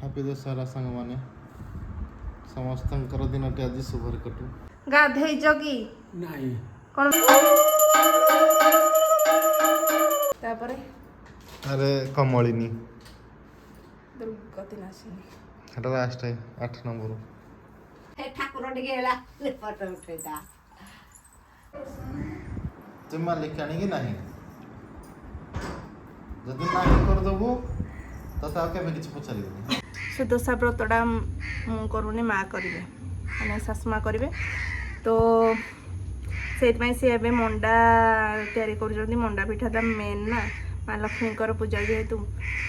Happy Dussehra ସାଙ୍ଗମାନେ ସମସ୍ତଙ୍କର ଦିନଟି ଆଜି ଶୁଭରେ କଟୁ। ଗାଧେଇଛ କି ନାଇଁ କଣ ତାପରେ ଆରେ କମଳିନୀ ଦୁର୍ଗତି ନାଶିନୀ ସେଟା ଲାଷ୍ଟ 8 ନମ୍ବର। ଠାକୁର ଟିକେ ହେଲା ଫଟୋ ଉଠେଇତା ତୁ ମାଲିକ ଆଣିକି ନାହିଁ ଯଦି ନାହିଁ କରିଦେବୁ ତତେ ଆଉ କେବେ କିଛି ପଚାରିବୁନି। ସୁଦଶା ବ୍ରତଟା ମୁଁ କରୁନି, ମା କରିବେ, ମାନେ ଶାଶୁ ମା କରିବେ। ତ ସେଇଥିପାଇଁ ସେ ଏବେ ମଣ୍ଡା ତିଆରି କରୁଛନ୍ତି। ମଣ୍ଡା ପିଠାଟା ମେନ୍ ନା, ମା ଲକ୍ଷ୍ମୀଙ୍କର ପୂଜା ଯେହେତୁ,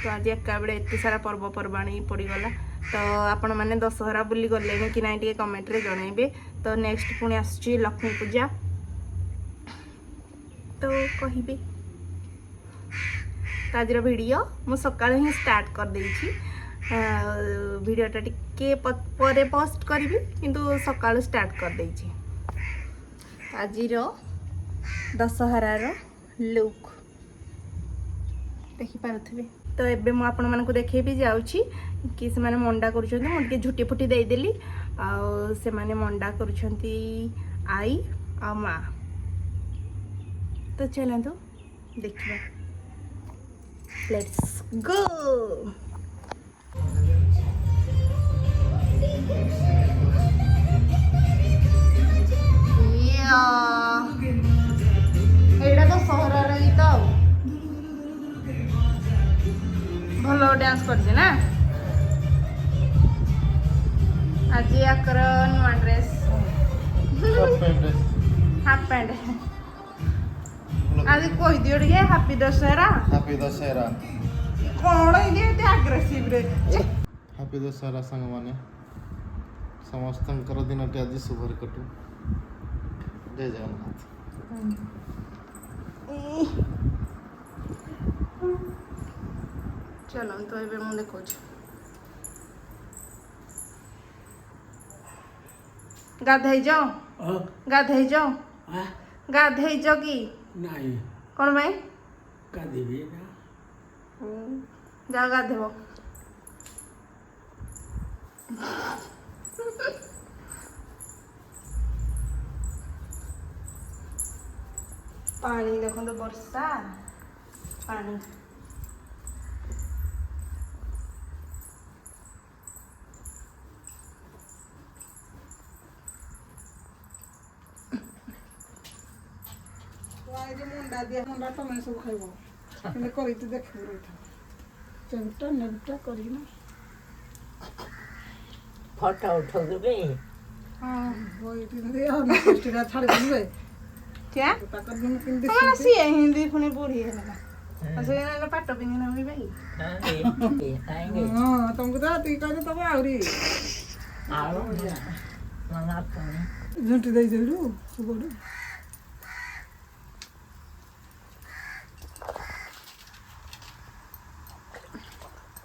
ତ ଆଜି ଏକା ବେଳେ ଏତେ ସାରା ପର୍ବପର୍ବାଣି ପଡ଼ିଗଲା। ତ ଆପଣମାନେ ଦଶହରା ବୁଲି ଗଲେଣି କି ନାହିଁ ଟିକେ କମେଣ୍ଟରେ ଜଣାଇବେ। ତ ନେକ୍ସଟ ପୁଣି ଆସୁଛି ଲକ୍ଷ୍ମୀ ପୂଜା, ତ କହିବି। ତ ଆଜିର ଭିଡ଼ିଓ ମୁଁ ସକାଳୁ ହିଁ ଷ୍ଟାର୍ଟ କରିଦେଇଛି। ଭିଡ଼ିଓଟା ଟିକେ ପରେ ପୋଷ୍ଟ କରିବି, କିନ୍ତୁ ସକାଳୁ ଷ୍ଟାର୍ଟ କରିଦେଇଛି। ଆଜିର ଦଶହରାର ଲୁକ୍ ଦେଖିପାରୁଥିବେ। ତ ଏବେ ମୁଁ ଆପଣମାନଙ୍କୁ ଦେଖେଇବି ଯାଉଛି କି ସେମାନେ ମଣ୍ଡା କରୁଛନ୍ତି। ମୁଁ ଟିକେ ଝୁଟି ଫୁଟି ଦେଇଦେଲି, ଆଉ ସେମାନେ ମଣ୍ଡା କରୁଛନ୍ତି ଆଈ ଆଉ ମା। ତ ଚାଲନ୍ତୁ ଦେଖିବା, ଲେଟ୍ସ ଗो। ଏଇଟା ତ ସହରର ଗୀତ ଆଉ ଭଲ ଡ୍ୟାନ୍ସ କରିଛି ନା। ଆଜି ଆଙ୍କର ନୂଆ ଡ୍ରେସ୍, ହାଫ୍ ପ୍ୟାଣ୍ଟ। ଆଜି କହିଦିଅ ଟିକେ ହାପି ଦଶହରା। ହାପି ଦଶହରା। କଣ ଇଏ ଏତେ ଆଗ୍ରେସିଭରେ। ହାପି ଦଶହରା ସାଙ୍ଗମାନେ ସମସ୍ତଙ୍କର ଦିନଟି ଆଜି ଶୁଭରେ କଟୁ। ଜୟ ଜଗନ୍ନାଥ। ଚାଲନ୍ତୁ ଏବେ ମୁଁ ଦେଖଉଛି। ଗାଧେଇଛ ଗାଧେଇଛ ଗାଧେଇଛ କି ନାଇଁ କଣ ପାଇଁ? ଗାଧେଇବି ନା। ଯାଅ ଗାଧେଇବ। ପାଣି ଦେଖନ୍ତୁ, ବର୍ଷା ପାଣି। ମଣ୍ଡା ଦିଆ ମଣ୍ଡା ତମେ ସବୁ ଖାଇବ, କିନ୍ତୁ କରିକି ଦେଖିବୁ ରହିଥା ଚେମଟା ନେବଟା କରିକିନା ଫଟୋ ଉଠଉଥିବେ। ଛାଡ଼ି ଦେବେ क्या ତାଙ୍କର ଦିନ କେମିତି हाँ सी हिंदी पुणी बुढ़ी है ना असले पाट पिंगी ना भी भाई ହଁ ତମକୁ ତ ଟିକେ କହିଲେ ତମ ଆହୁରି ଝୁଣ୍ଟି ଦେଇଦେଲୁ ସବୁଆଡୁ।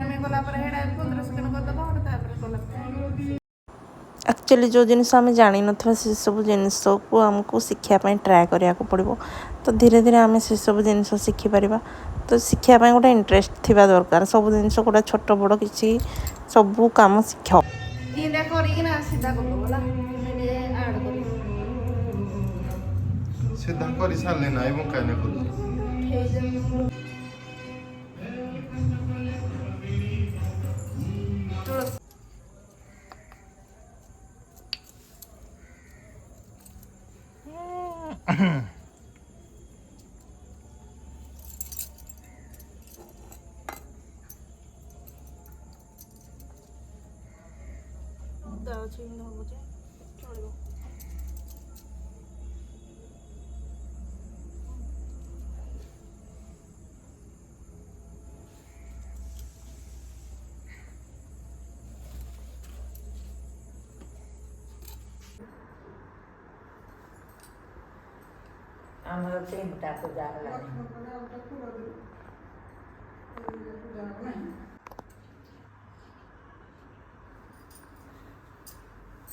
ଆମେ ଗଲା ପରେ ହେଡା 15 ସେକେଣ୍ଡ କରିଦବ ଗୋଟେ ତାପରେ ଗଲା। ଆକ୍ଚୁଆଲି ଯେଉଁ ଜିନିଷ ଆମେ ଜାଣିନଥିବା ସେସବୁ ଜିନିଷକୁ ଆମକୁ ଶିଖିବା ପାଇଁ ଟ୍ରାଏ କରିବାକୁ ପଡ଼ିବ। ତ ଧୀରେ ଧୀରେ ଆମେ ସେସବୁ ଜିନିଷ ଶିଖିପାରିବା। ତ ଶିଖିବା ପାଇଁ ଗୋଟେ ଇଣ୍ଟରେଷ୍ଟ ଥିବା ଦରକାର। ସବୁ ଜିନିଷ ଗୋଟେ ଛୋଟ ବଡ଼ କିଛି ସବୁ କାମ ଶିଖ। ସିଧା କରି ସାରିଲେ ନାହିଁ, ମୁଁ କାହିଁକି କରୁଛି। ଆମର ତିନିଟା ପୂଜା ହେଲାଣି।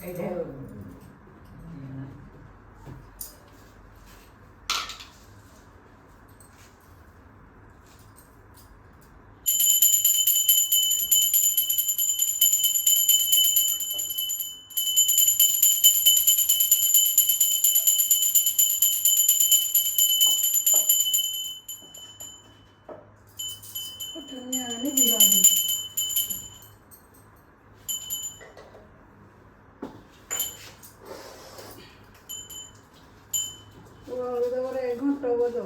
ଏଇଟା ଫଟୋ ବୋଝ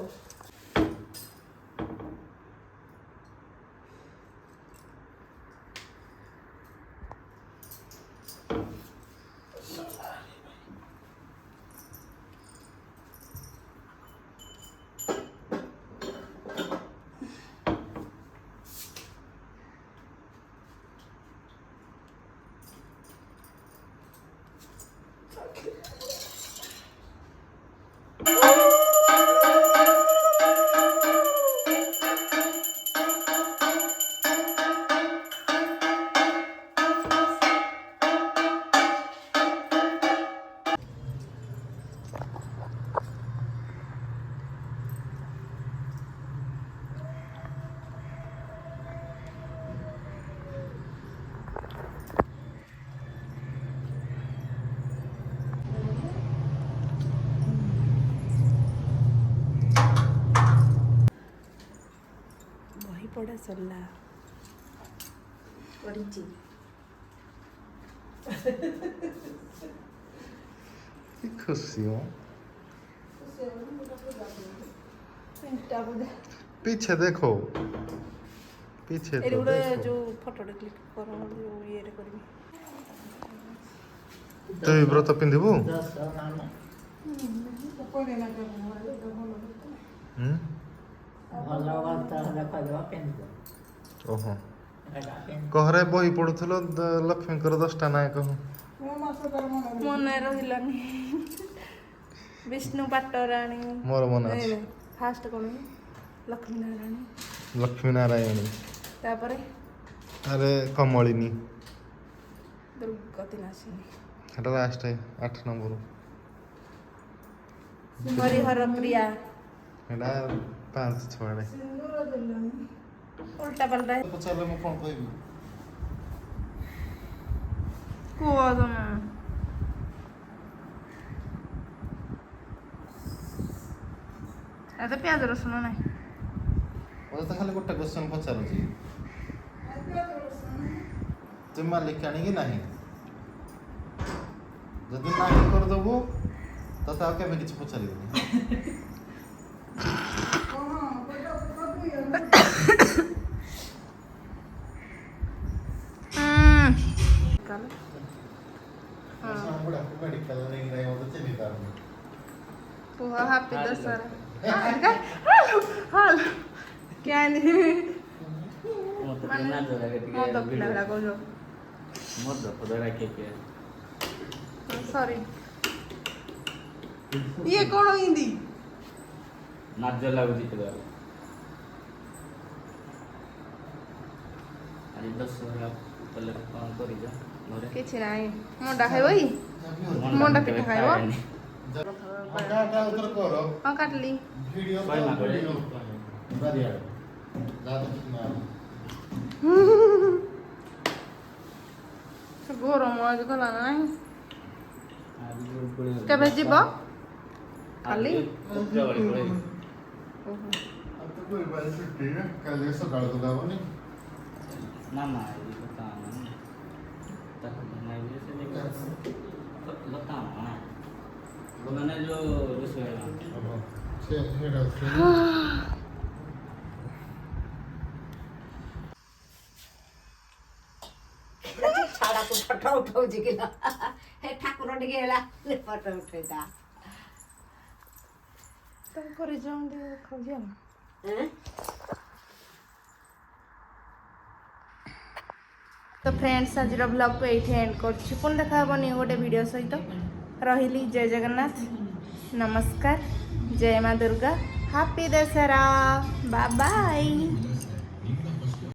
ବହି ପଢ଼ା ସରିଲା ପଢ଼ିଛି कि खुशी हो ତିନିଟା ବୋଧେ पीछे देखो पीछे ଏଠି तो ଗୋଟେ देखो ଯୋଉ ଫଟୋଟେ କ୍ଲିକ୍ କର ଯୋଉ ଇଏରେ କରିବି तु व्रत पिंधिबु କହିଦେଲା ଭଲ हम्म ଭଲ କଥା ଦେଖାଯିବ କେମିତି ओहो कहरे बही पढुथलो लक्ष्मीकर 10टा नायक हो ମୋ ମାସ ତାର ମନେ ମନେ ରହିଲାନି ବିଷ୍ଣୁ ପାଟରାଣୀ मोर मन अछि ଫାଷ୍ଟ କ'ଣ ଲକ୍ଷ୍ମୀ ନାରାୟଣୀ लक्ष्मी नारायणी ତାପରେ अरे कमलिनी ଦୁର୍ଗତି ନାଶିନୀ এটা লাস্ট 8 নম্বর ହରିହର ପ୍ରିୟା এটা 5 6 ସିନ୍ଦୁର ଦେଲାନି ଉଲ୍ଟା ପାଲ୍ଟା ପଚାରିଲେ ମୁଁ କଣ କହିବି କୁହ ତମେ ଏତେ ପିଆଜ ରସୁଣ ନାହିଁ ମୋତେ ତ ଖାଲି ଗୋଟେ କ୍ୱେଶ୍ଚନ୍ ପଚାରୁଛି ତୁ ମାଲିକ ଆଣିକି ନାହିଁ ଯଦି ନାହିଁ କରିଦେବୁ ତତେ ଆଉ କେବେ କିଛି ପଚାରିବିନି ମେଡିକାଲ ନେଇକି ଯାଇ ମୋତେ ଚିହ୍ନି ପାରୁନି କୁହ ହାପି ଦଶହରା ହାଲ କ୍ୟାନି ମାନେ ମୋ ଦକ୍ଷିଣା ଭଳିଆ କହୁଛ ସରି ଇଏ କ'ଣ ହିନ୍ଦୀ ନାଜ ଲାଗୁଛି ତ ଆଜି ଦଶହରା କଲେ କ'ଣ କରିଛ ଘରେ କିଛି ନାହିଁ ମଣ୍ଡା ଖାଇବ କି ମଣ୍ଡା ପିଠା ଖାଇବ ହଟାଟା ଉତ୍ତର କର ହଁ କାଟିଲି ଭିଡିଓ କହି ନା କହି। ଭିଡିଓ ବାରିଆଡେ ଯା ତ ନା ଗରମ ଆଜି ଗଲା ନାହିଁ ଆଜି ଗୁଳୁଗୁଳି ହଉଛି। କେବେ ଯିବ କାଲି ଉପରଓଳି ପଳେଇବି। ଓହୋ ଆଉ ତ କୋଇ ବାଇ ଛୁଟି ନା କାଲି ସକାଳେ ତ ଯାବନି ନା ନା ଏଇ କଥା ନାହିଁ ତାକୁ ନାଇଁ ଯେ ସେ ଦେଖ ଲତା ନା ମାନେ ଯୋଉ ରୋଷେଇ ସେ ହେଡା ଛାଡ଼ାକୁ ଫଟୋ ଉଠଉଛି କିଲୋ ହେ ଠାକୁର ଟିକେ ହେଲା ଫଟୋ ଉଠେଇତା ତାଙ୍କର ଜଣ ଟିକେ ଦେଖାଉଛି ଆଉ तो फ्रेंड्स आज ब्लॉग को ये एंड कर पुणी देखा नी गोटे वीडियो सहित रही जय जगन्नाथ नमस्कार जय माँ Durga happy Dussehra bye bye.